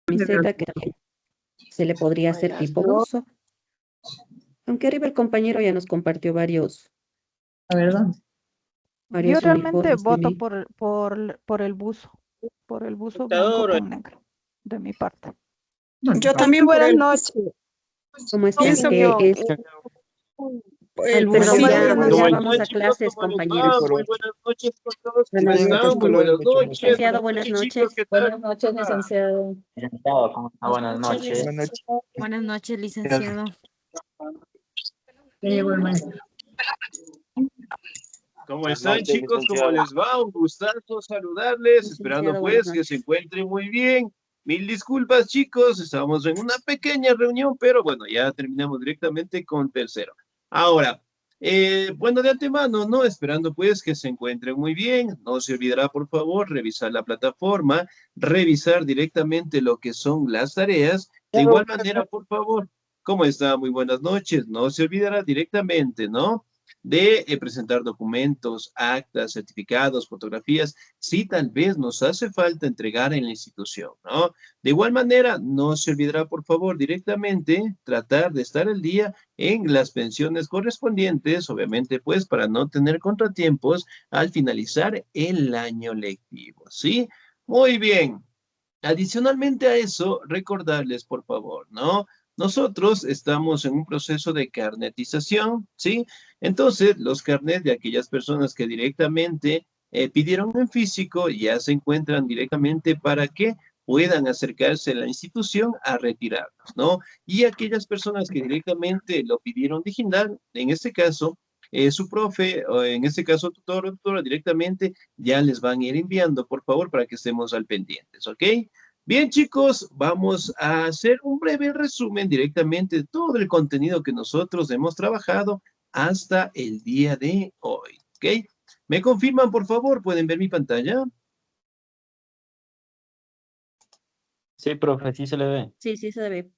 camiseta que se le podría hacer tipo buzo. Aunque arriba el compañero ya nos compartió varios Yo realmente uniformes. voto por el buzo blanco con negro, de mi parte. Yo también por Buenas el noches. ¿Cómo están? Pienso Ay, el perdón, busito. ya vamos a clases, compañeros. Muy buenas noches con todos. ¿Cómo Buenas están? noches, Muy buenas noches. Licenciado, buenas noches. Chicos, ¿qué tal? Buenas noches, licenciado. ¿Cómo está? Buenas noches. Buenas noches. Buenas noches, licenciado. ¿Cómo están, chicos? ¿Cómo les va? Un gustazo saludarles, esperando pues que se encuentren muy bien. Mil disculpas, chicos, estábamos en una pequeña reunión, pero bueno, ya terminamos directamente con tercero. Ahora, bueno, de antemano, ¿no? Esperando pues que se encuentren muy bien. No se olvidará, por favor, revisar la plataforma, revisar directamente lo que son las tareas. De igual manera, por favor, ¿cómo está? Muy buenas noches. No se olvidará directamente, ¿no? De presentar documentos, actas, certificados, fotografías, si tal vez nos hace falta entregar en la institución, ¿no? De igual manera, no se olvidará, por favor, directamente tratar de estar al día en las pensiones correspondientes, obviamente, pues, para no tener contratiempos al finalizar el año lectivo, ¿sí? Muy bien. Adicionalmente a eso, recordarles, por favor, ¿no? Nosotros estamos en un proceso de carnetización, ¿sí? Entonces, los carnets de aquellas personas que directamente pidieron en físico ya se encuentran directamente para que puedan acercarse a la institución a retirarlos, ¿no? Y aquellas personas que directamente lo pidieron digital, en este caso, su profe, o en este caso tutor o tutora directamente, ya les van a ir enviando, por favor, para que estemos al pendientes, ¿ok? Bien, chicos, vamos a hacer un breve resumen directamente de todo el contenido que nosotros hemos trabajado hasta el día de hoy, ¿ok? ¿Me confirman, por favor? ¿Pueden ver mi pantalla? Sí, profe, sí se le ve. Sí, sí se ve.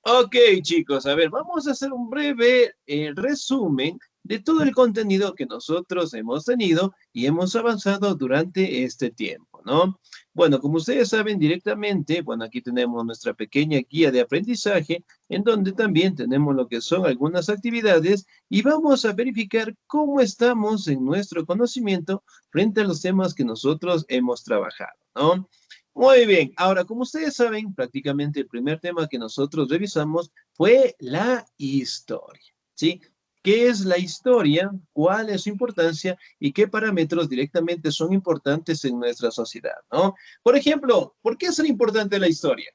Ok, chicos, a ver, vamos a hacer un breve resumen de todo el contenido que nosotros hemos tenido y hemos avanzado durante este tiempo, ¿no? Bueno, como ustedes saben directamente, bueno, aquí tenemos nuestra pequeña guía de aprendizaje, en donde también tenemos lo que son algunas actividades y vamos a verificar cómo estamos en nuestro conocimiento frente a los temas que nosotros hemos trabajado, ¿no? Muy bien, ahora como ustedes saben, prácticamente el primer tema que nosotros revisamos fue la historia, ¿sí? ¿Qué es la historia? ¿Cuál es su importancia? ¿Y qué parámetros directamente son importantes en nuestra sociedad, ¿no? Por ejemplo, ¿por qué es tan importante la historia?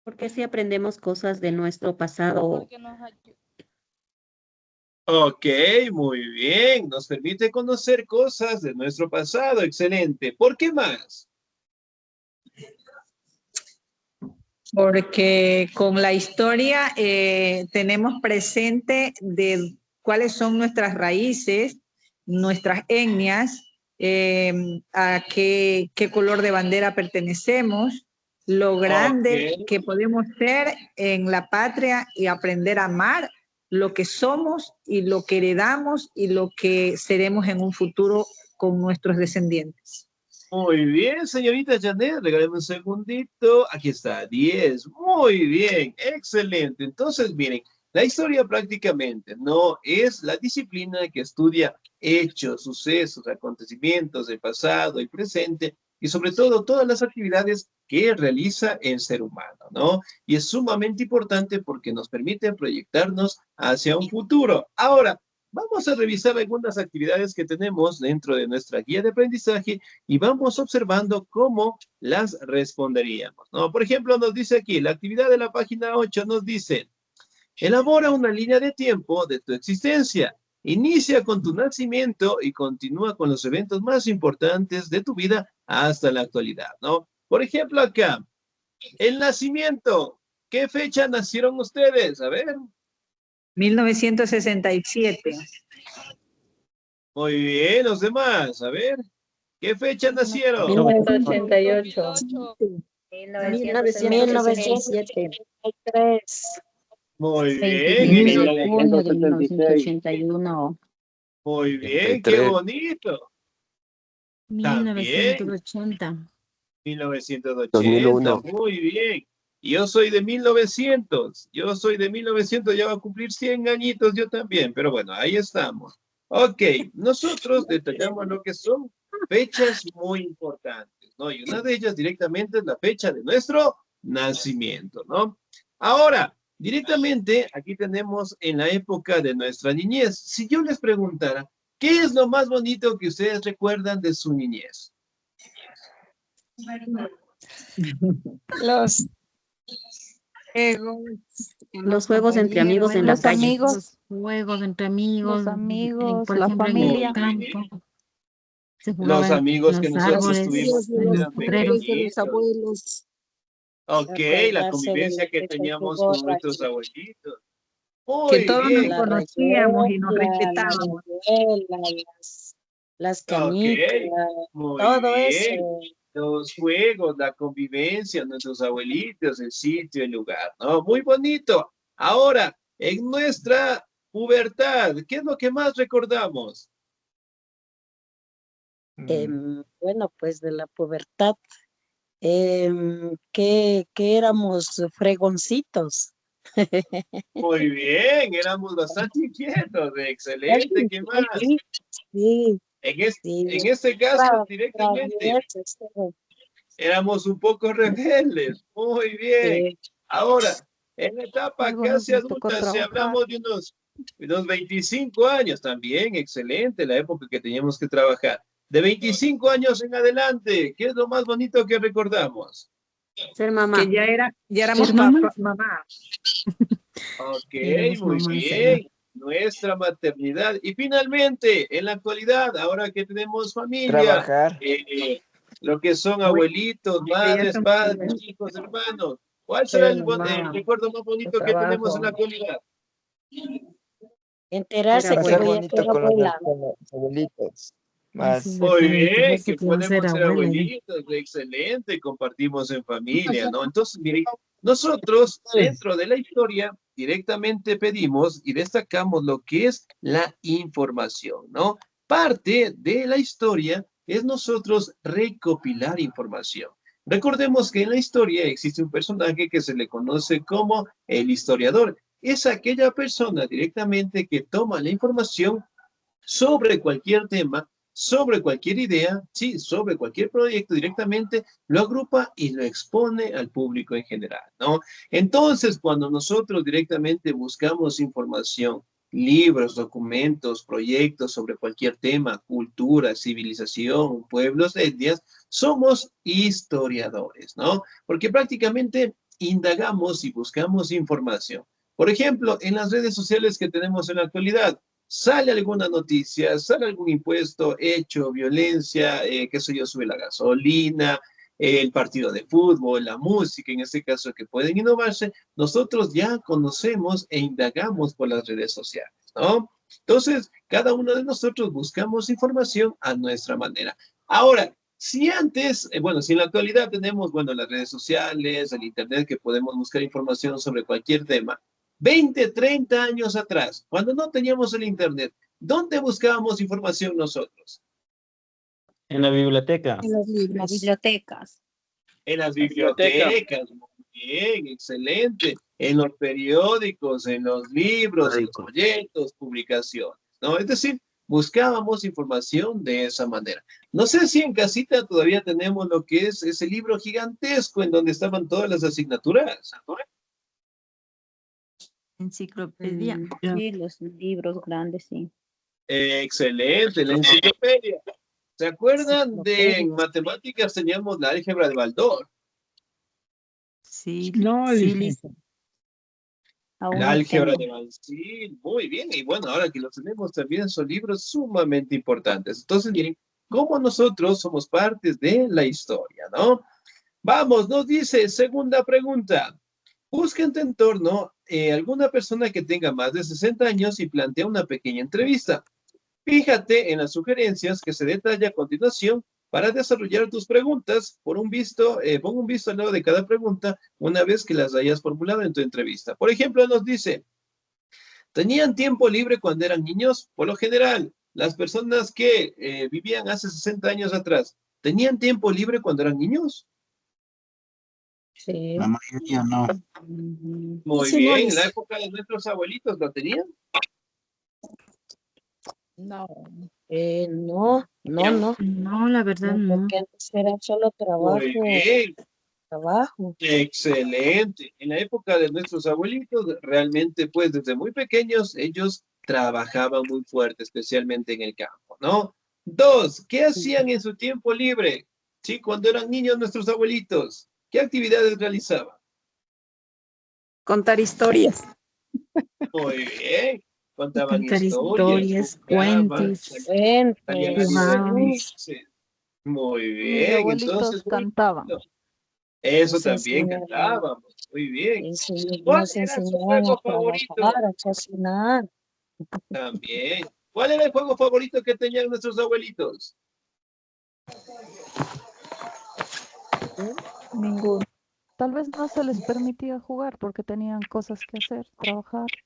Porque así aprendemos cosas de nuestro pasado. Ok, muy bien. Nos permite conocer cosas de nuestro pasado. Excelente. ¿Por qué más? Porque con la historia tenemos presente de cuáles son nuestras raíces, nuestras etnias, a qué color de bandera pertenecemos, lo grande que podemos ser en la patria y aprender a amar lo que somos y lo que heredamos y lo que seremos en un futuro con nuestros descendientes. Muy bien, señorita Janet, regálame un segundito. Aquí está, 10. Muy bien, excelente. Entonces, miren, la historia prácticamente no es la disciplina que estudia hechos, sucesos, acontecimientos del pasado y presente, y sobre todo todas las actividades que realiza el ser humano, ¿no? Y es sumamente importante porque nos permite proyectarnos hacia un futuro. Ahora, vamos a revisar algunas actividades que tenemos dentro de nuestra guía de aprendizaje y vamos observando cómo las responderíamos, ¿no? Por ejemplo, nos dice aquí, la actividad de la página 8 nos dice, elabora una línea de tiempo de tu existencia. Inicia con tu nacimiento y continúa con los eventos más importantes de tu vida hasta la actualidad, ¿no? Por ejemplo, acá, el nacimiento. ¿Qué fecha nacieron ustedes? A ver. 1967. Muy bien, los demás. A ver. ¿Qué fecha nacieron? 1988. 1967. Tres. Muy 29 de bien. junio de 1981. Muy bien, qué 83. bonito. También. 1980. 1980, 2001. muy bien. Yo soy de 1900, ya va a cumplir 100 añitos yo también, pero bueno, ahí estamos. Ok, nosotros detallamos lo que son fechas muy importantes, ¿no? Y una de ellas directamente es la fecha de nuestro nacimiento, ¿no? Ahora, directamente aquí tenemos en la época de nuestra niñez. Si yo les preguntara, ¿qué es lo más bonito que ustedes recuerdan de su niñez? Los Los juegos entre amigos en la Los calle. amigos, Los juegos entre amigos, los amigos, por la ejemplo, en familia. el campo. Se Los jugaba en amigos que los nosotros árboles, tuvimos en cuando los eran potreros. pequeñitos. Ok, la convivencia que teníamos con nuestros abuelitos. que Muy todos nos bien. conocíamos y nos respetábamos. Ok, muy bien. Los juegos, la convivencia, nuestros abuelitos, el sitio, el lugar, ¿no? Muy bonito. Ahora, en nuestra pubertad, ¿qué es lo que más recordamos? Bueno, pues de la pubertad, que éramos fregoncitos. Muy bien, éramos bastante inquietos. Excelente, ¿qué más? Sí, En este caso, directamente, éramos un poco rebeldes. Muy bien. sí. Ahora, en la etapa Algunos casi les tocó adulta, si trabajar. hablamos de unos 25 años también, excelente la época que teníamos que trabajar. De 25 años en adelante, ¿qué es lo más bonito que recordamos? Ser mamá. Que ya éramos ¿Ser mamá? mamá. Ok, Éramos muy mamás ya. bien. Nuestra maternidad. Y finalmente, en la actualidad, ahora que tenemos familia, Trabajar. lo que son Bueno, abuelitos, que ya madres, somos padres, grandes. hijos, hermanos, ¿cuál será el recuerdo más bonito que tenemos en la actualidad? Enterarse Ser que Pasar abuela. voy a ser bonito con abuela. los abuelitos. Eso es Más. Muy bacán, bien, enterarse que que va a ser podemos ser abuela ya. abuelitos, excelente, compartimos en familia, ¿no? Entonces, miren, nosotros dentro de la historia directamente pedimos y destacamos lo que es la información, ¿no? Parte de la historia es nosotros recopilar información. Recordemos que en la historia existe un personaje que se le conoce como el historiador. Es aquella persona directamente que toma la información sobre cualquier tema, sobre cualquier idea, sí, sobre cualquier proyecto directamente, lo agrupa y lo expone al público en general, ¿no? Entonces, cuando nosotros directamente buscamos información, libros, documentos, proyectos sobre cualquier tema, cultura, civilización, pueblos, etnias, somos historiadores, ¿no? Porque prácticamente indagamos y buscamos información. Por ejemplo, en las redes sociales que tenemos en la actualidad, sale alguna noticia, sale algún impuesto hecho, violencia, qué sé yo, sube la gasolina, el partido de fútbol, la música, en este caso, que pueden innovarse, nosotros ya conocemos e indagamos por las redes sociales, ¿no? Entonces, cada uno de nosotros buscamos información a nuestra manera. Ahora, si antes, bueno, si en la actualidad tenemos, bueno, las redes sociales, el internet, que podemos buscar información sobre cualquier tema, 20, 30 años atrás, cuando no teníamos el internet, ¿dónde buscábamos información nosotros? En la biblioteca. En los libros. Las bibliotecas. En las Biblioteca. bibliotecas, muy bien, excelente. En los periódicos, en los libros, en los folletos, publicaciones, ¿no? Es decir, buscábamos información de esa manera. No sé si en casita todavía tenemos lo que es ese libro gigantesco en donde estaban todas las asignaturas. Enciclopedia. Sí, los libros grandes, sí. Excelente, la enciclopedia. ¿Se acuerdan de en matemáticas teníamos la álgebra de Baldor? Sí, No, sí, licencia. Aún La no álgebra tengo. de Baldor, sí, muy bien. Y bueno, ahora que los tenemos también son libros sumamente importantes. Entonces, miren, cómo nosotros somos partes de la historia, ¿no? Vamos, nos dice, segunda pregunta. Busca en tu entorno alguna persona que tenga más de 60 años y plantea una pequeña entrevista. Fíjate en las sugerencias que se detalla a continuación para desarrollar tus preguntas. Pon un visto al lado de cada pregunta una vez que las hayas formulado en tu entrevista. Por ejemplo, nos dice, ¿tenían tiempo libre cuando eran niños? Por lo general, las personas que vivían hace 60 años atrás, ¿tenían tiempo libre cuando eran niños? Sí. La mayoría no. Muy bien, en la época de nuestros abuelitos, ¿lo tenían? No, no, no, No, la verdad no, no. porque antes era solo Muy bien, trabajo. excelente. En la época de nuestros abuelitos, realmente, pues, desde muy pequeños, ellos trabajaban muy fuerte, especialmente en el campo, ¿no? Dos, ¿qué hacían en su tiempo libre? Sí, cuando eran niños nuestros abuelitos, ¿qué actividades realizaban? Contar historias. Muy bien, contaban Contar historias, historias, jugaban, cuentos, salían a jugaban. divertirse. Muy Mis bien, abuelitos entonces, muy cantaban. lindo. Eso Nos también enseñaban, cantábamos, muy bien. ¿Cuál nos era su enseñaban a juego trabajar, favorito? a cocinar. También. ¿Cuál era el juego favorito que tenían nuestros abuelitos? Ninguno. Tal vez no se les permitía jugar porque tenían cosas que hacer, trabajar, Que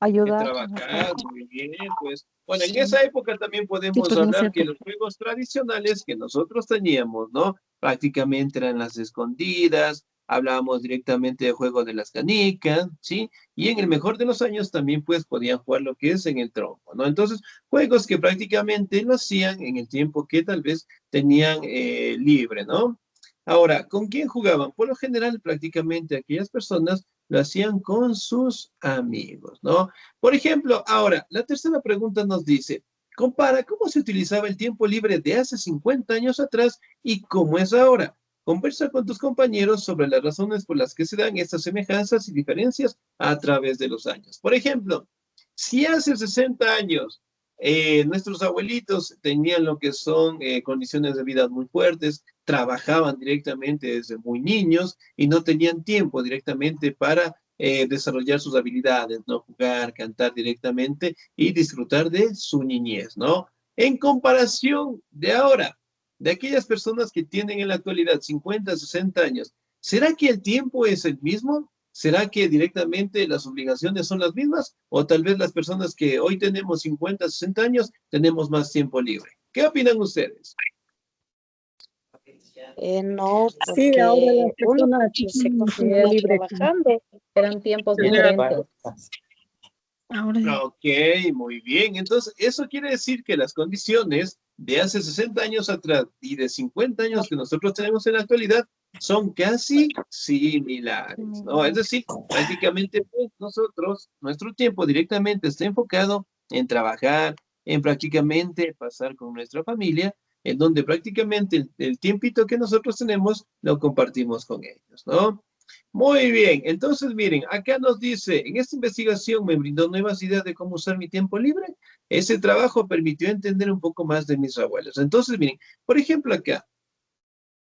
ayudar en la trabajar, casa. muy bien, pues. Bueno, en esa época también ¿Qué podemos podía hablar hacer? que los juegos tradicionales que nosotros teníamos, ¿no? Prácticamente eran las escondidas, hablábamos directamente de juego de las canicas, ¿sí? Y en el mejor de los años también, pues, podían jugar lo que es en el trompo, ¿no? Entonces, juegos que prácticamente lo hacían en el tiempo que tal vez tenían libre, ¿no? Ahora, ¿con quién jugaban? Por lo general, prácticamente aquellas personas lo hacían con sus amigos, ¿no? Por ejemplo, ahora, la tercera pregunta nos dice, compara cómo se utilizaba el tiempo libre de hace 50 años atrás y cómo es ahora. Conversa con tus compañeros sobre las razones por las que se dan estas semejanzas y diferencias a través de los años. Por ejemplo, si hace 60 años nuestros abuelitos tenían lo que son condiciones de vida muy fuertes, trabajaban directamente desde muy niños y no tenían tiempo directamente para desarrollar sus habilidades, ¿no? Jugar, cantar directamente y disfrutar de su niñez, ¿no? En comparación de ahora, de aquellas personas que tienen en la actualidad 50, 60 años, ¿será que el tiempo es el mismo? ¿Será que directamente las obligaciones son las mismas? ¿O tal vez las personas que hoy tenemos 50, 60 años tenemos más tiempo libre? ¿Qué opinan ustedes? No, Sí, ahora las porque uno personas porque se Sí, continúa trabajando. eran tiempos diferentes. Ahora Ok, muy bien. Entonces, eso quiere decir que las condiciones de hace 60 años atrás y de 50 años que nosotros tenemos en la actualidad son casi similares, ¿no? Es decir, prácticamente pues, nosotros, nuestro tiempo directamente está enfocado en trabajar, en prácticamente pasar con nuestra familia, en donde prácticamente el tiempito que nosotros tenemos lo compartimos con ellos, ¿no? Muy bien, entonces miren, acá nos dice, en esta investigación me brindó nuevas ideas de cómo usar mi tiempo libre. Ese trabajo permitió entender un poco más de mis abuelos. Entonces, miren, por ejemplo acá,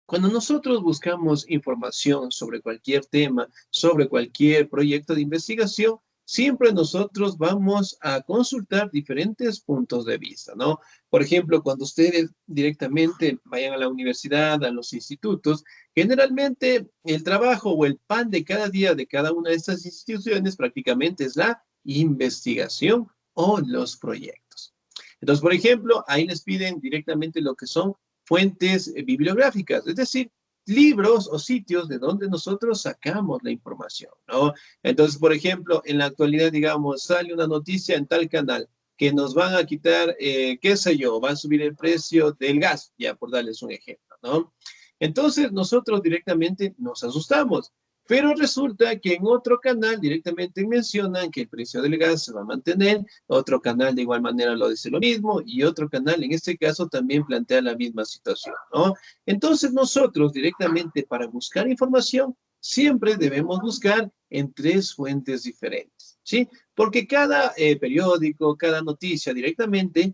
cuando nosotros buscamos información sobre cualquier tema, sobre cualquier proyecto de investigación, siempre nosotros vamos a consultar diferentes puntos de vista, ¿no? Por ejemplo, cuando ustedes directamente vayan a la universidad, a los institutos, generalmente el trabajo o el pan de cada día de cada una de estas instituciones prácticamente es la investigación o los proyectos. Entonces, por ejemplo, ahí les piden directamente lo que son fuentes bibliográficas, es decir, libros o sitios de donde nosotros sacamos la información, ¿no? Entonces, por ejemplo, en la actualidad, digamos, sale una noticia en tal canal que nos van a quitar, qué sé yo, van a subir el precio del gas, ya por darles un ejemplo, ¿no? Entonces, nosotros directamente nos asustamos. Pero resulta que en otro canal directamente mencionan que el precio del gas se va a mantener, otro canal de igual manera lo dice lo mismo y otro canal en este caso también plantea la misma situación, ¿no? Entonces nosotros directamente para buscar información siempre debemos buscar en tres fuentes diferentes, ¿sí? Porque cada periódico, cada noticia directamente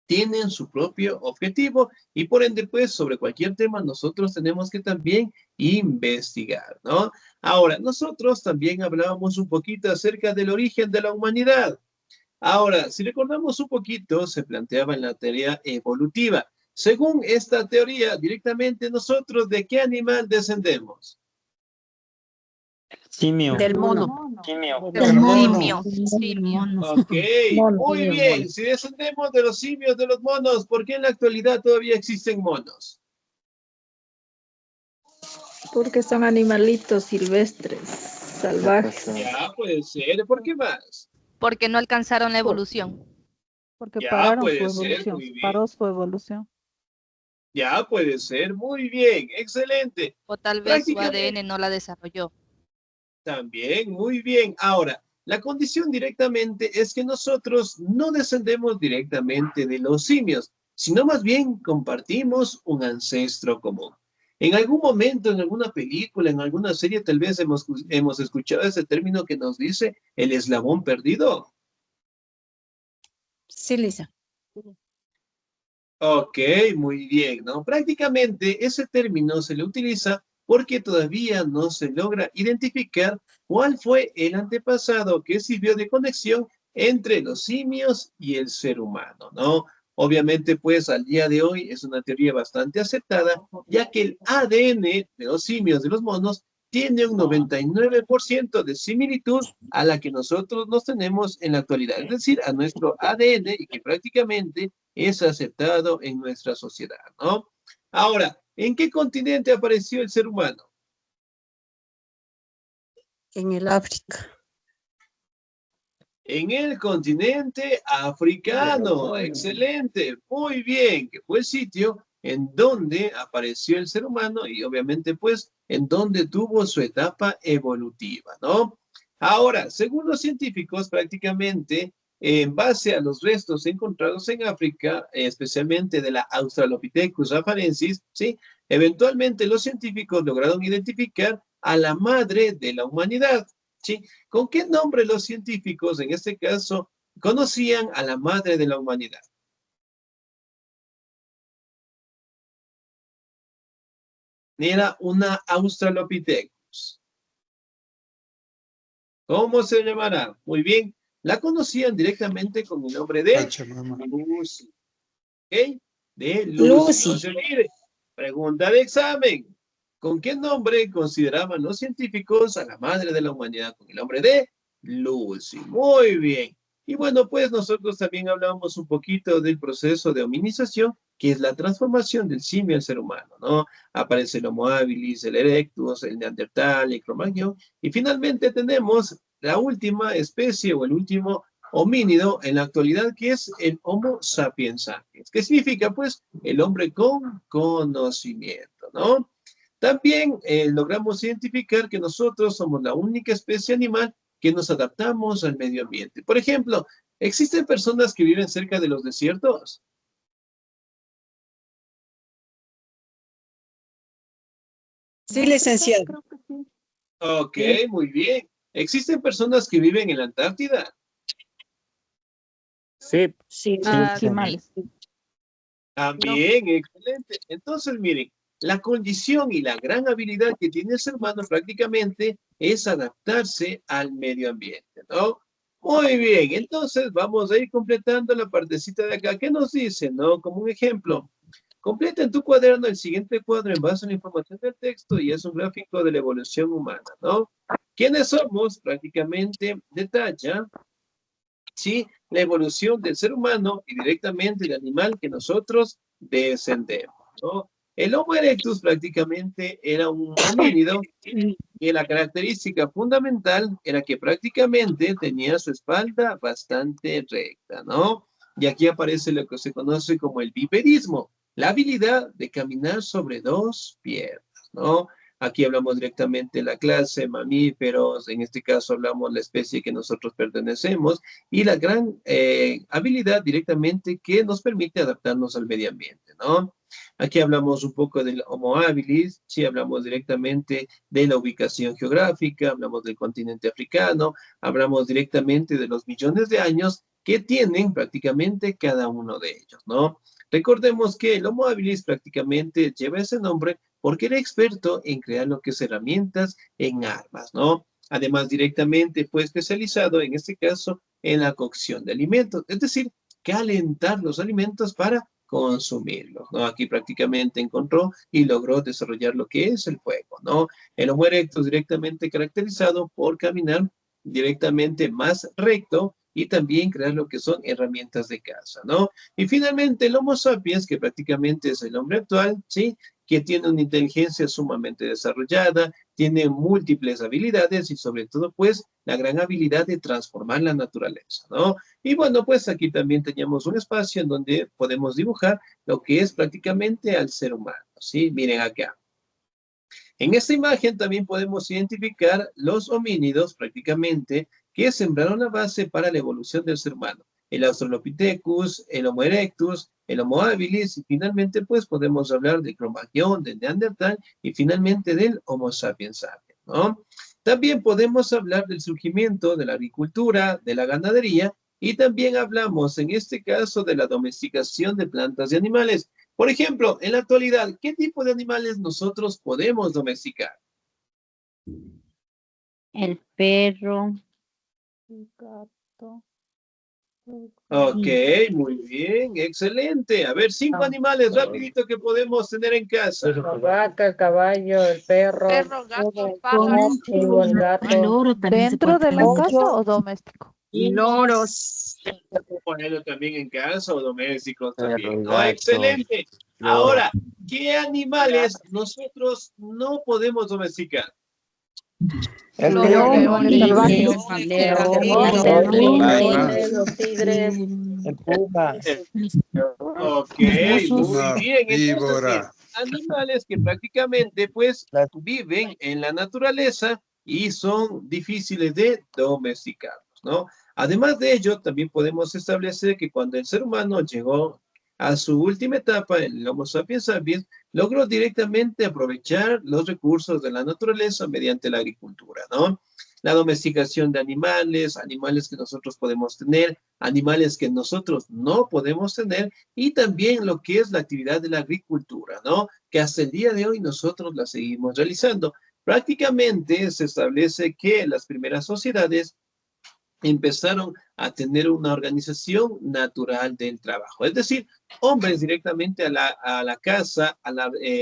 tienen su propio objetivo y por ende, pues, sobre cualquier tema nosotros tenemos que también investigar, ¿no? Ahora, nosotros también hablábamos un poquito acerca del origen de la humanidad. Ahora, si recordamos un poquito, se planteaba en la teoría evolutiva. Según esta teoría, directamente nosotros, ¿de qué animal descendemos? Simio. Del mono. Simio. Del mono. Ok, muy bien. Si descendemos de los simios, de los monos, ¿por qué en la actualidad todavía existen monos? Porque son animalitos silvestres, salvajes. Ya, puede ser. ¿Por qué más? Porque no alcanzaron la evolución. Porque Ya, pararon su puede ser, evolución. muy bien. Paró su evolución. Ya, puede ser. Muy bien. Excelente. O tal vez su Prácticamente- ADN no la desarrolló. También, muy bien. Ahora, la condición directamente es que nosotros no descendemos directamente de los simios, sino más bien compartimos un ancestro común. En algún momento, en alguna película, en alguna serie, tal vez hemos escuchado ese término que nos dice el eslabón perdido. Sí, Lisa. Ok, muy bien, ¿no? Prácticamente ese término se le utiliza porque todavía no se logra identificar cuál fue el antepasado que sirvió de conexión entre los simios y el ser humano, ¿no? Obviamente, pues, al día de hoy es una teoría bastante aceptada, ya que el ADN de los simios, de los monos, tiene un 99% de similitud a la que nosotros nos tenemos en la actualidad, es decir, a nuestro ADN y que prácticamente es aceptado en nuestra sociedad, ¿no? Ahora, ¿en qué continente apareció el ser humano? En el África. En el continente africano. Excelente, muy bien, que fue el sitio en donde apareció el ser humano y obviamente pues en donde tuvo su etapa evolutiva, ¿no? Ahora, según los científicos, prácticamente en base a los restos encontrados en África, especialmente de la Australopithecus afarensis, ¿sí? Eventualmente los científicos lograron identificar a la madre de la humanidad, ¿sí? ¿Con qué nombre los científicos, en este caso, conocían a la madre de la humanidad? Era una Australopithecus. ¿Cómo se llamará? Muy bien. La conocían directamente con el nombre de Lucy. ¿Ok? De Lucy. No se olvide. Pregunta de examen. ¿Con qué nombre consideraban los científicos a la madre de la humanidad? Con el nombre de Lucy. Muy bien. Y bueno, pues nosotros también hablamos un poquito del proceso de hominización, que es la transformación del simio al ser humano, ¿no? Aparece el Homo habilis, el Erectus, el Neandertal, el Cro-Magnon, y finalmente tenemos la última especie o el último homínido en la actualidad, que es el Homo sapiens sapiens, que significa, pues, el hombre con conocimiento, ¿no? También logramos identificar que nosotros somos la única especie animal que nos adaptamos al medio ambiente. Por ejemplo, ¿existen personas que viven cerca de los desiertos? Sí, licenciado. Creo que sí. Ok, muy bien. ¿Existen personas que viven en la Antártida? Sí. Sí, Esquimales. También, excelente. Entonces, miren, la condición y la gran habilidad que tiene el ser humano prácticamente es adaptarse al medio ambiente, ¿no? Muy bien, entonces vamos a ir completando la partecita de acá. ¿Qué nos dice, no? Como un ejemplo, completa en tu cuaderno el siguiente cuadro en base a la información del texto y es un gráfico de la evolución humana, ¿no? ¿Quiénes somos? Prácticamente detalla, ¿sí? La evolución del ser humano y directamente del animal que nosotros descendemos, ¿no? El Homo erectus prácticamente era un homínido y la característica fundamental era que prácticamente tenía su espalda bastante recta, ¿no? Y aquí aparece lo que se conoce como el bipedismo, la habilidad de caminar sobre dos piernas, ¿no? Aquí hablamos directamente de la clase mamíferos, en este caso hablamos de la especie que nosotros pertenecemos, y la gran habilidad directamente que nos permite adaptarnos al medio ambiente, ¿no? Aquí hablamos un poco del Homo habilis, sí, hablamos directamente de la ubicación geográfica, hablamos del continente africano, hablamos directamente de los millones de años que tienen prácticamente cada uno de ellos, ¿no? Recordemos que el Homo habilis prácticamente lleva ese nombre porque era experto en crear lo que es herramientas en armas, ¿no? Además, directamente fue especializado, en este caso, en la cocción de alimentos, es decir, calentar los alimentos para consumirlo, ¿no? Aquí prácticamente encontró y logró desarrollar lo que es el fuego, ¿no? El Homo erectus directamente caracterizado por caminar directamente más recto y también crear lo que son herramientas de caza, ¿no? Y finalmente el Homo sapiens, que prácticamente es el hombre actual, ¿sí? Que tiene una inteligencia sumamente desarrollada, tiene múltiples habilidades y sobre todo, pues, la gran habilidad de transformar la naturaleza, ¿no? Y bueno, pues aquí también teníamos un espacio en donde podemos dibujar lo que es prácticamente al ser humano, ¿sí? Miren acá. En esta imagen también podemos identificar los homínidos prácticamente que sembraron la base para la evolución del ser humano. El Australopithecus, el Homo erectus, el Homo habilis y finalmente pues podemos hablar de Cro-Magnon, de Neandertal y finalmente del Homo sapiens sapiens, ¿no? También podemos hablar del surgimiento de la agricultura, de la ganadería y también hablamos en este caso de la domesticación de plantas y animales. Por ejemplo, en la actualidad, ¿qué tipo de animales nosotros podemos domesticar? El perro. El gato. Ok, muy bien, excelente. A ver, 5 animales rapidito que podemos tener en casa. La vaca, el caballo, el perro, Perro, gato, el pájaro. chivo, el gato. ¿Dentro de la casa o doméstico? Loros. Ponerlo también en casa o domésticos también, ¿no? gato, Excelente. loro. Ahora, ¿qué animales nosotros no podemos domesticar? El Los león, leones Leones, salvajes. Los tigres. el puma, Ok, muy bien. Entonces, bien, animales que prácticamente pues viven en la naturaleza y son difíciles de domesticarlos, ¿no? Además de ello, también podemos establecer que cuando el ser humano llegó a su última etapa, el Homo sapiens sapiens, logró directamente aprovechar los recursos de la naturaleza mediante la agricultura, ¿no? La domesticación de animales, animales que nosotros podemos tener, animales que nosotros no podemos tener, y también lo que es la actividad de la agricultura, ¿no? Que hasta el día de hoy nosotros la seguimos realizando. Prácticamente se establece que las primeras sociedades empezaron a tener una organización natural del trabajo. Es decir, hombres directamente a la caza,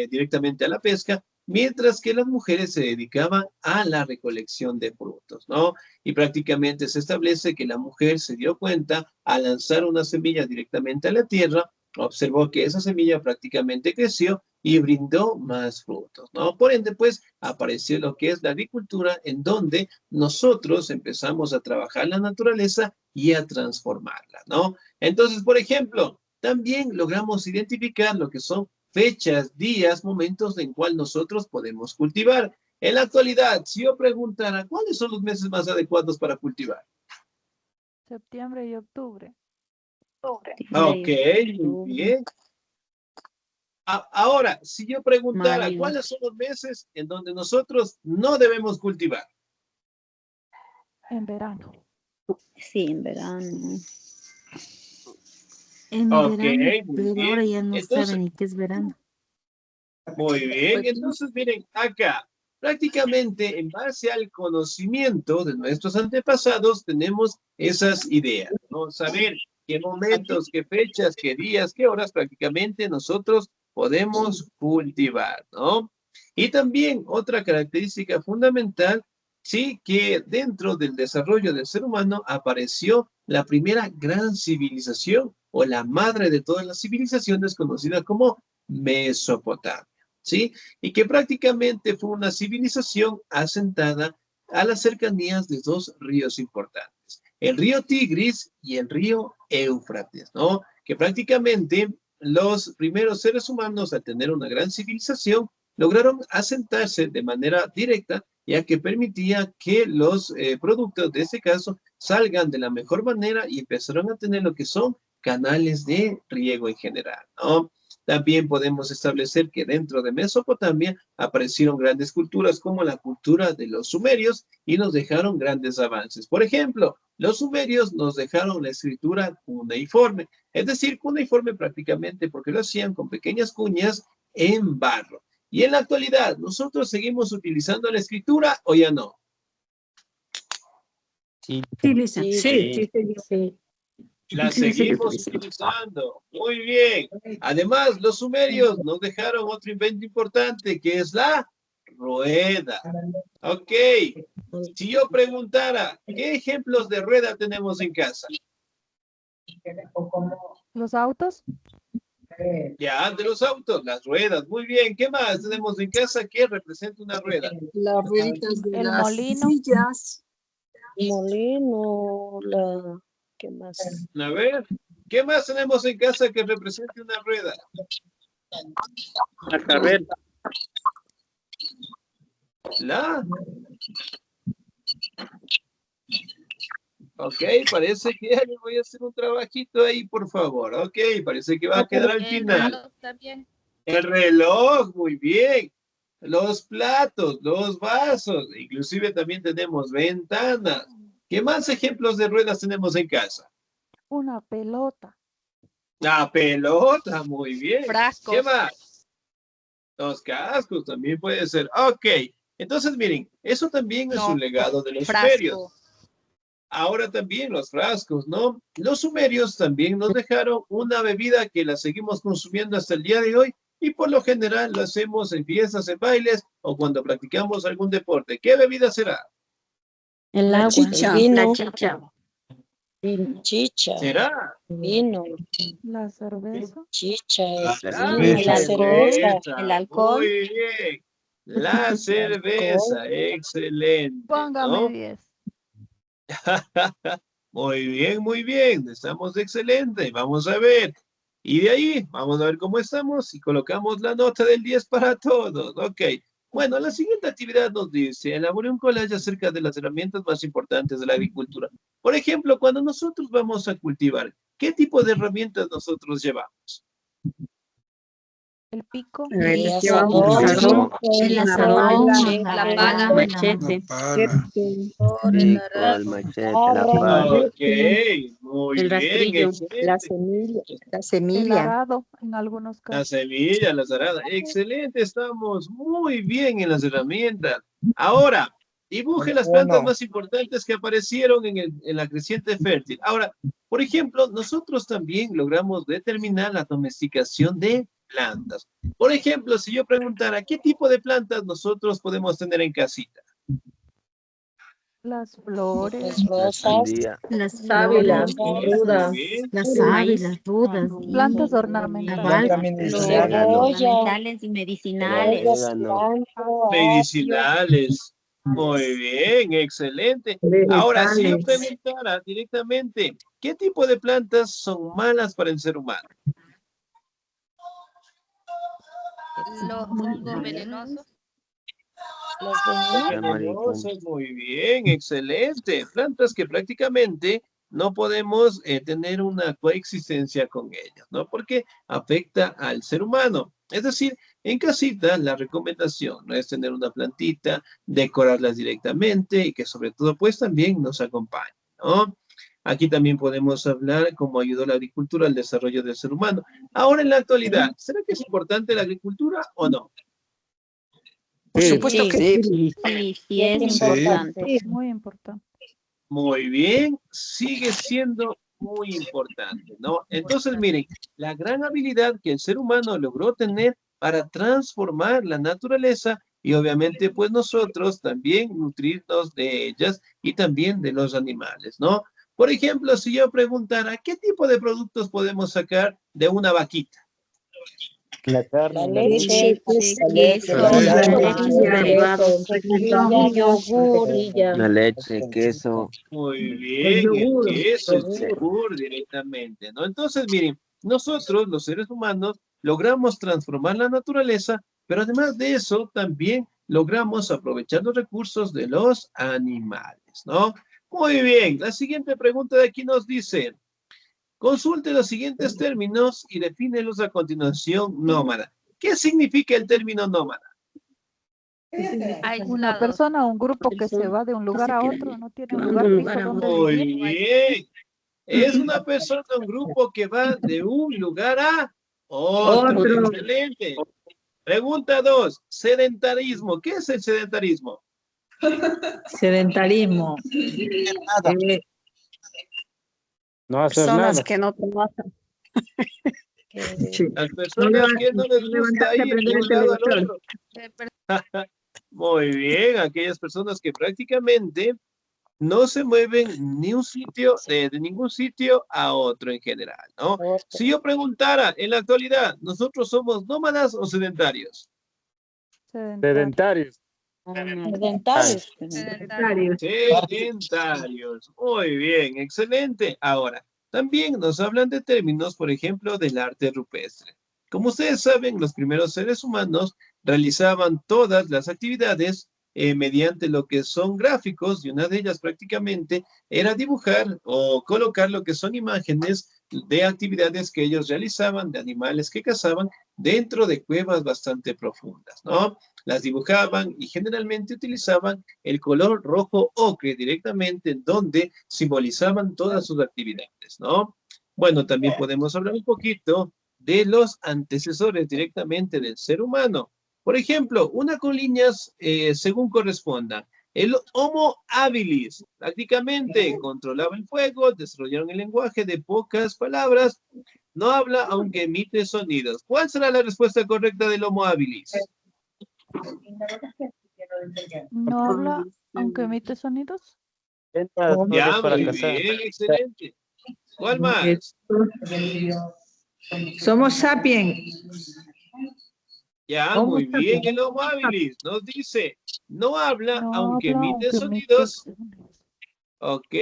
directamente a la pesca, mientras que las mujeres se dedicaban a la recolección de frutos, ¿no? Y prácticamente se establece que la mujer se dio cuenta al lanzar una semilla directamente a la tierra, observó que esa semilla prácticamente creció y brindó más frutos, ¿no? Por ende, pues, apareció lo que es la agricultura, en donde nosotros empezamos a trabajar la naturaleza y a transformarla, ¿no? Entonces, por ejemplo, también logramos identificar lo que son fechas, días, momentos en cual nosotros podemos cultivar. En la actualidad, si yo preguntara, ¿cuáles son los meses más adecuados para cultivar? Septiembre y octubre. Ok, muy bien. Ahora, si yo preguntara, Mayo. ¿cuáles son los meses en donde nosotros no debemos cultivar? En verano. Sí, en verano. En Ok, verano, muy pero bien. ahora ya no Entonces, saben ni qué es verano. muy bien, entonces miren, acá prácticamente en base al conocimiento de nuestros antepasados tenemos esas ideas, ¿no? Saber qué momentos, qué fechas, qué días, qué horas prácticamente nosotros podemos cultivar, ¿no? Y también otra característica fundamental, sí, que dentro del desarrollo del ser humano apareció la primera gran civilización o la madre de todas las civilizaciones conocida como Mesopotamia. ¿Sí? Y que prácticamente fue una civilización asentada a las cercanías de dos ríos importantes, el río Tigris y el río Éufrates, ¿no? Que prácticamente los primeros seres humanos, al tener una gran civilización, lograron asentarse de manera directa, ya que permitía que los productos de este caso salgan de la mejor manera y empezaron a tener lo que son canales de riego en general, ¿no? También podemos establecer que dentro de Mesopotamia aparecieron grandes culturas como la cultura de los sumerios y nos dejaron grandes avances. Por ejemplo, los sumerios nos dejaron la escritura cuneiforme, es decir, cuneiforme prácticamente porque lo hacían con pequeñas cuñas en barro. Y en la actualidad, ¿nosotros seguimos utilizando la escritura o ya no? Sí, Sí, Lisa. Sí, Sí. sí. La seguimos utilizando. Muy bien. Además, los sumerios nos dejaron otro invento importante, que es la rueda. Ok. Si yo preguntara, ¿qué ejemplos de rueda tenemos en casa? Los autos, Ya, de los autos, las ruedas. Muy bien. ¿Qué más tenemos en casa que representa una rueda? Las rueditas de el las molino, sillas. Molino, ¿qué más? A ver, ¿qué más tenemos en casa que represente una rueda? La carreta. La. Ok, parece que ya le voy a hacer un trabajito ahí, por favor. Ok, parece que va a quedar al El final. reloj también. El reloj, muy bien. Los platos, los vasos, inclusive también tenemos ventanas. ¿Qué más ejemplos de ruedas tenemos en casa? una pelota, La pelota, muy bien. Frascos. ¿Qué más? Los cascos también puede ser. Ok, entonces miren, eso también es No, un legado de los frasco. sumerios. Ahora también los frascos, ¿no? Los sumerios también nos dejaron una bebida que la seguimos consumiendo hasta el día de hoy y por lo general lo hacemos en fiestas, en bailes o cuando practicamos algún deporte. ¿Qué bebida será? El La agua, chicha. la chicha. Chicha, ¿Será? vino, la cerveza, chicha, La cerveza. el alcohol. Muy bien. La cerveza, excelente, póngame ¿no? 10. Muy bien, muy bien. Estamos excelente. Vamos a ver. Y de ahí, vamos a ver cómo estamos y colocamos la nota del 10 para todos. Ok. Bueno, la siguiente actividad nos dice, elabore un collage acerca de las herramientas más importantes de la agricultura. Por ejemplo, cuando nosotros vamos a cultivar, ¿qué tipo de herramientas nosotros llevamos? El pico, El asador, asadón, el el asadón, machete, la pala, machete, El machete, la pala. Ok, muy el bien, rastrillo, excelente. La el semilla. arado en algunos La casos. semilla, las aradas. Excelente, estamos muy bien en las herramientas. Ahora, dibuje las plantas Bueno. más importantes que aparecieron en la creciente fértil. Ahora, por ejemplo, nosotros también logramos determinar la domesticación de plantas. Por ejemplo, si yo preguntara, ¿qué tipo de plantas nosotros podemos tener en casita? Las flores, las La rosas, sandía. las Sábila, flores, ruda, Muy bien. las El maíz. sábilas, rudas, plantas la ornamentales, Planta albahaca, medicinal. ornamentales y El medicinales. orégano. Medicinales. Muy bien, excelente. Ahora, si yo preguntara directamente, ¿qué tipo de plantas son malas para el ser humano? los hongos venenosos. los venenos, Venenosas, muy bien, excelente. Plantas que prácticamente no podemos tener una coexistencia con ellas, ¿no? Porque afecta al ser humano. Es decir, en casita la recomendación no es tener una plantita, decorarlas directamente y que sobre todo pues también nos acompañe, ¿no? Aquí también podemos hablar cómo ayudó la agricultura al desarrollo del ser humano. Ahora en la actualidad, ¿será que es importante la agricultura o no? Por supuesto sí, que sí, Sí, es importante. muy importante. Muy bien, sigue siendo muy importante, ¿no? Entonces, miren, la gran habilidad que el ser humano logró tener para transformar la naturaleza y obviamente pues nosotros también nutrirnos de ellas y también de los animales, ¿no? Por ejemplo, si yo preguntara, ¿qué tipo de productos podemos sacar de una vaquita? La carne, la la leche, Queso, leche, sus derivados, mantequilla, yogur, La leche, queso. Muy bien, el queso, el yogur directamente, ¿no? Entonces, miren, nosotros, los seres humanos, logramos transformar la naturaleza, pero además de eso, también logramos aprovechar los recursos de los animales, ¿no? Muy bien, la siguiente pregunta de aquí nos dice, consulte los siguientes términos y defínelos a continuación, nómada. ¿Qué significa el término nómada? Una Aislados. persona o un grupo que se va de un lugar a otro, no tiene un lugar fijo donde Muy vivir. bien. Es una persona, un grupo que va de un lugar a otro. Excelente. Pregunta 2. Sedentarismo. ¿Qué es el sedentarismo? sedentarismo. No hacer Personas nada. que no trabajan. Sí. Las personas que no les gusta levantarse a ir de prender un el lado al televisor. otro. Muy bien, aquellas personas que prácticamente no se mueven ni un sitio, de ningún sitio a otro en general, ¿no? Si yo preguntara, en la actualidad, ¿nosotros somos nómadas o sedentarios? Sedentarios. Sedentarios. Sedentario. Sedentarios. Muy bien, excelente. Ahora, también nos hablan de términos, por ejemplo, del arte rupestre. Como ustedes saben, los primeros seres humanos realizaban todas las actividades mediante lo que son gráficos, y una de ellas prácticamente era dibujar o colocar lo que son imágenes de actividades que ellos realizaban, de animales que cazaban, dentro de cuevas bastante profundas, ¿no? Las dibujaban y generalmente utilizaban el color rojo ocre directamente, en donde simbolizaban todas sus actividades, ¿no? Bueno, también podemos hablar un poquito de los antecesores directamente del ser humano. Por ejemplo, una con líneas según corresponda. El Homo habilis prácticamente controlaba el fuego, desarrollaron el lenguaje de pocas palabras, no habla aunque emite sonidos. ¿Cuál será la respuesta correcta del Homo habilis? No habla, aunque emite sonidos. Ya, Para muy cazar. bien, excelente. ¿Cuál más? Somos sapiens. Ya, Homo muy bien, sapiens. el Homo habilis nos dice, no habla No aunque habla, emite aunque emite sonidos. sonidos. Ok,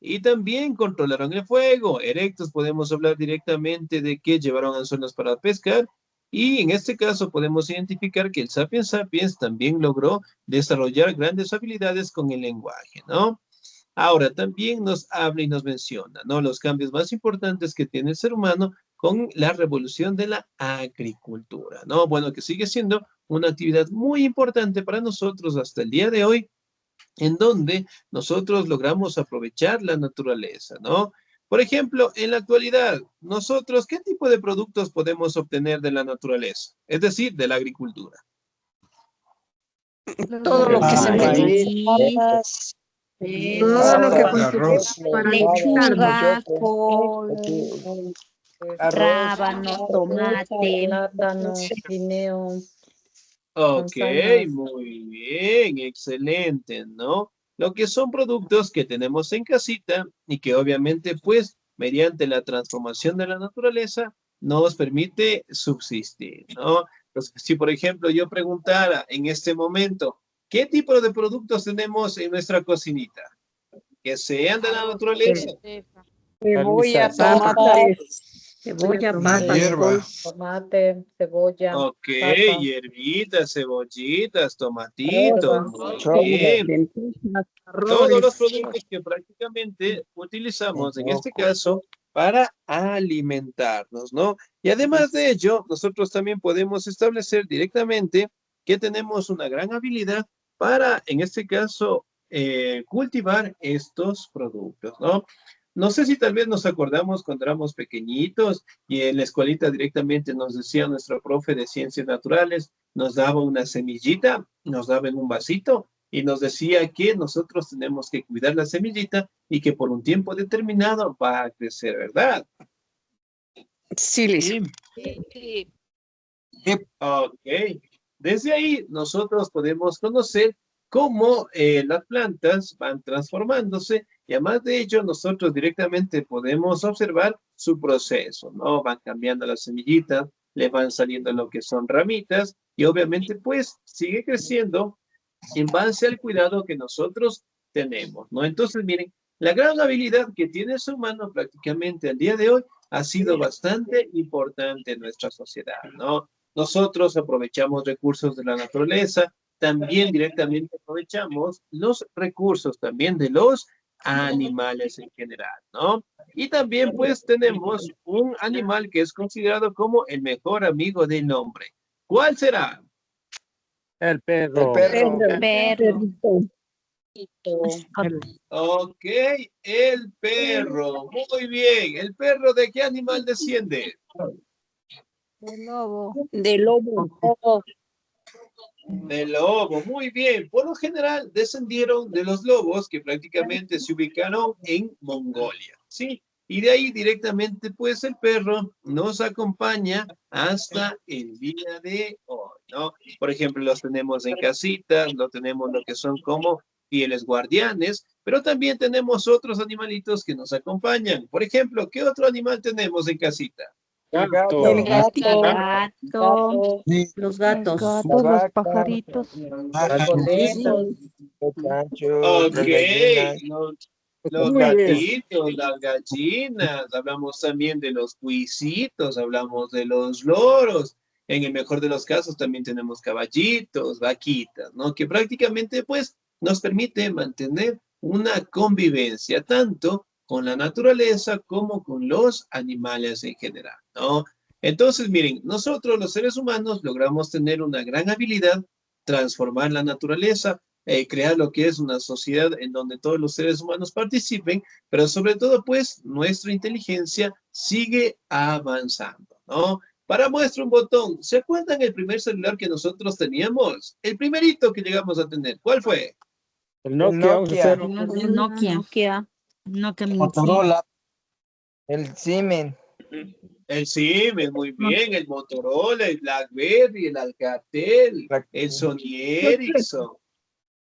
y también controlaron el fuego. Erectos podemos hablar directamente de que llevaron anzuelos para pescar. Y en este caso podemos identificar que el Sapiens Sapiens también logró desarrollar grandes habilidades con el lenguaje, ¿no? Ahora, también nos habla y nos menciona, ¿no? Los cambios más importantes que tiene el ser humano con la revolución de la agricultura, ¿no? Bueno, que sigue siendo una actividad muy importante para nosotros hasta el día de hoy, en donde nosotros logramos aprovechar la naturaleza, ¿no? Por ejemplo, en la actualidad, nosotros, ¿qué tipo de productos podemos obtener de la naturaleza? Es decir, de la agricultura. Todo lo que se Maíz. maíz, Todo lo que Arroz. consumimos para lechuga, alimentarnos. col, rábano, tomate. Plátano, guineo, Ok, manzanas. muy bien, excelente, ¿no? Lo que son productos que tenemos en casita y que obviamente, pues, mediante la transformación de la naturaleza, nos permite subsistir, ¿no? Entonces, si, por ejemplo, yo preguntara en este momento, ¿qué tipo de productos tenemos en nuestra cocinita? Que sean de la Arroz, naturaleza. lenteja, cebolla, Papa. tomate. Cebolla, Tomate. papas, col. Tomate, cebolla, Ok, papa, hierbitas, cebollitas, tomatitos, hierbas. muy bien. Lentejas, Todos los arroz. productos que prácticamente utilizamos en este caso para alimentarnos, ¿no? Y además de ello, nosotros también podemos establecer directamente que tenemos una gran habilidad para, en este caso, cultivar estos productos, ¿no? No sé si tal vez nos acordamos cuando éramos pequeñitos y en la escuelita directamente nos decía nuestro profe de ciencias naturales, nos daba una semillita, nos daba en un vasito y nos decía que nosotros tenemos que cuidar la semillita y que por un tiempo determinado va a crecer, ¿verdad? Sí, Liz. sí, Ok. Desde ahí nosotros podemos conocer cómo las plantas van transformándose y además de ello nosotros directamente podemos observar su proceso, ¿no? Van cambiando las semillitas, le van saliendo lo que son ramitas y obviamente pues sigue creciendo en base al cuidado que nosotros tenemos, ¿no? Entonces, miren, la gran habilidad que tiene el ser humano prácticamente al día de hoy ha sido bastante importante en nuestra sociedad, ¿no? Nosotros aprovechamos recursos de la naturaleza, también directamente aprovechamos los recursos también de los animales en general, ¿no? Y también pues tenemos un animal que es considerado como el mejor amigo del hombre. ¿Cuál será? El perro. Perro. Ok, el perro. Muy bien. ¿El perro de qué animal desciende? El lobo. De lobo. Del lobo. Muy bien. Por lo general descendieron de los lobos que prácticamente se ubicaron en Mongolia. ¿Sí? Y de ahí directamente, pues, el perro nos acompaña hasta el día de hoy, ¿no? Por ejemplo, los tenemos en casitas, lo tenemos lo que son como fieles guardianes, pero también tenemos otros animalitos que nos acompañan. Por ejemplo, ¿qué otro animal tenemos en casita? Gato. El gato. Gato. Los Los gatos. gatos, los pajaritos. Conejos. Los chanchos, Ok, las gallinas. los Muy bien. gatitos, las gallinas, hablamos también de los cuisitos, hablamos de los loros. En el mejor de los casos también tenemos caballitos, vaquitas, ¿no? Que prácticamente, pues, nos permite mantener una convivencia tanto con la naturaleza como con los animales en general, ¿no? Entonces, miren, nosotros los seres humanos logramos tener una gran habilidad, transformar la naturaleza, crear lo que es una sociedad en donde todos los seres humanos participen, pero sobre todo, pues, nuestra inteligencia sigue avanzando, ¿no? Para muestra un botón, ¿se acuerdan el primer celular que nosotros teníamos? El primerito que llegamos a tener, ¿cuál fue? El Nokia. El Nokia. Nokia Motorola. El Siemens. El Siemens, muy bien, el Motorola, el BlackBerry, el Alcatel, el Sony Ericsson.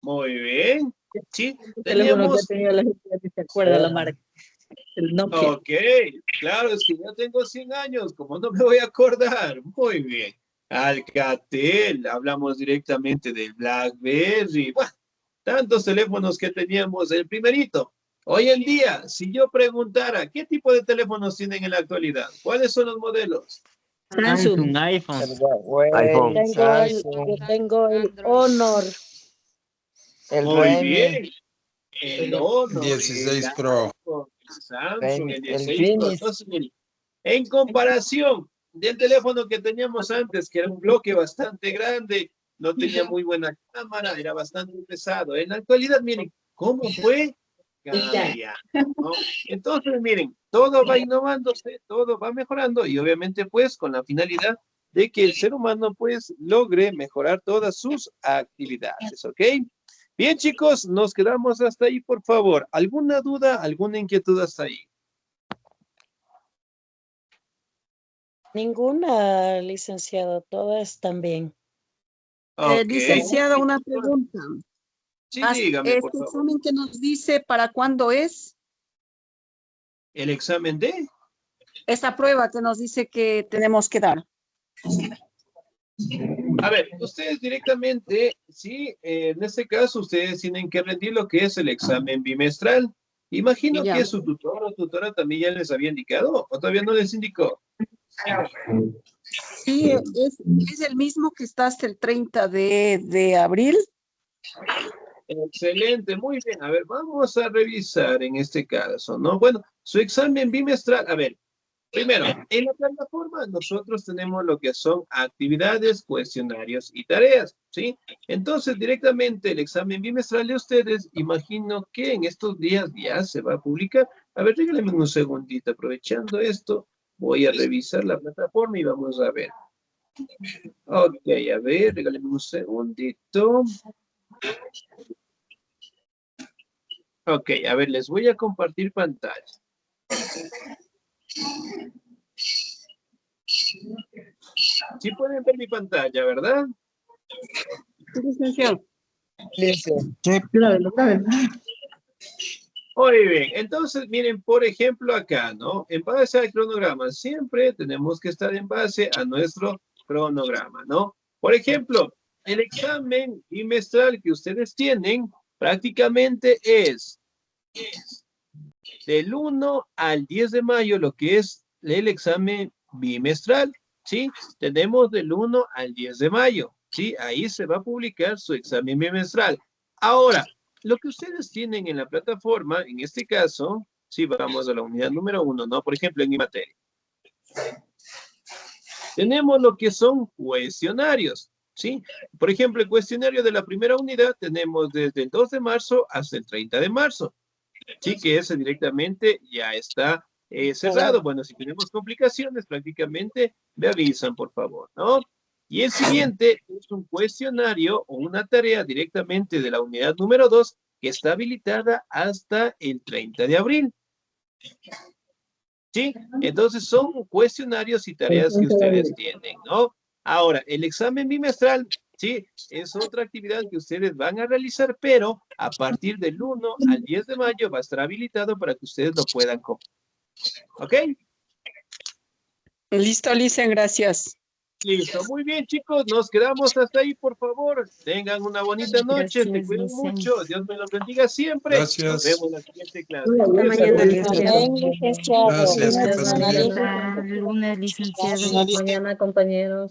Muy bien. Sí, El teléfono que teníamos... ha tenido la gente que se acuerda la marca. El Nokia. Ok, claro, es que ya tengo 100 años, ¿cómo no me voy a acordar? Muy bien. Alcatel, hablamos directamente del BlackBerry. Bueno, tantos teléfonos que teníamos, el primerito. Hoy en día, si yo preguntara, ¿qué tipo de teléfonos tienen en la actualidad? ¿Cuáles son los modelos? Samsung. iPhone. iPhone. Yo tengo el Honor. El Muy Redmi. bien. El Honor, 16 el Pro. iPhone, el Samsung, el El 16 Pro. Infinix. Entonces, miren, en comparación del teléfono que teníamos antes, que era un bloque bastante grande, no tenía muy buena cámara, era bastante pesado. En la actualidad, miren, ¿cómo fue? Cambia, ¿no? Entonces, miren, todo va innovándose, todo va mejorando y obviamente, pues, con la finalidad de que el ser humano, pues, logre mejorar todas sus actividades, ¿ok? Bien, chicos, nos quedamos hasta ahí, por favor. ¿Alguna duda, alguna inquietud hasta ahí? Ninguna, licenciado, todas están bien. Ok. Licenciada, una pregunta. Sí, dígame, por Este favor. examen que nos dice para cuándo es, ¿El examen de? esta prueba que nos dice que tenemos que dar. A ver, ustedes directamente, sí, en este caso ustedes tienen que rendir lo que es el examen bimestral. Imagino Ya. que su tutor o tutora también ya les había indicado, o todavía no les indicó. Sí, es el mismo que está hasta el 30 de abril. Excelente, muy bien. A ver, vamos a revisar en este caso, ¿no? Bueno, su examen bimestral, a ver, primero, en la plataforma nosotros tenemos lo que son actividades, cuestionarios y tareas, ¿sí? Entonces, directamente el examen bimestral de ustedes, imagino que en estos días ya se va a publicar. A ver, regálenme un segundito, aprovechando esto, voy a revisar la plataforma y vamos a ver. Ok, a ver, regálenme un segundito. Ok, a ver, les voy a compartir pantalla. Sí pueden ver mi pantalla, ¿verdad? Sí, licenciado. Muy bien, entonces miren, por ejemplo acá, ¿no? En base al cronograma, siempre tenemos que estar en base a nuestro cronograma, ¿no? Por ejemplo, el examen bimestral que ustedes tienen prácticamente es del 1 al 10 de mayo, lo que es el examen bimestral, ¿sí? Tenemos del 1 al 10 de mayo, ¿sí? Ahí se va a publicar su examen bimestral. Ahora, lo que ustedes tienen en la plataforma, en este caso, sí, vamos a la unidad número 1, ¿no? Por ejemplo, en mi materia. Tenemos lo que son cuestionarios, ¿sí? Por ejemplo, el cuestionario de la primera unidad tenemos desde el 2 de marzo hasta el 30 de marzo. Sí, que ese directamente ya está cerrado. Bueno, si tenemos complicaciones, prácticamente me avisan, por favor, ¿no? Y el siguiente es un cuestionario o una tarea directamente de la unidad número 2 que está habilitada hasta el 30 de abril. ¿Sí? Entonces son cuestionarios y tareas que ustedes tienen, ¿no? Ahora, el examen bimestral, ¿sí? Es otra actividad que ustedes van a realizar, pero a partir del 1 al 10 de mayo va a estar habilitado para que ustedes lo puedan copiar. ¿Ok? Listo, Licen, gracias. Listo, muy bien, chicos, nos quedamos hasta ahí, por favor. Tengan una bonita noche, se Gracias, cuidan Licen. mucho, Dios me los bendiga siempre. Nos Gracias. vemos en la siguiente clase. Hasta mañana, licenciado. Amén, licenciado. Gracias, que Gracias, pasen bien. mañana. Hasta el lunes, licenciado. Mañana, compañeros.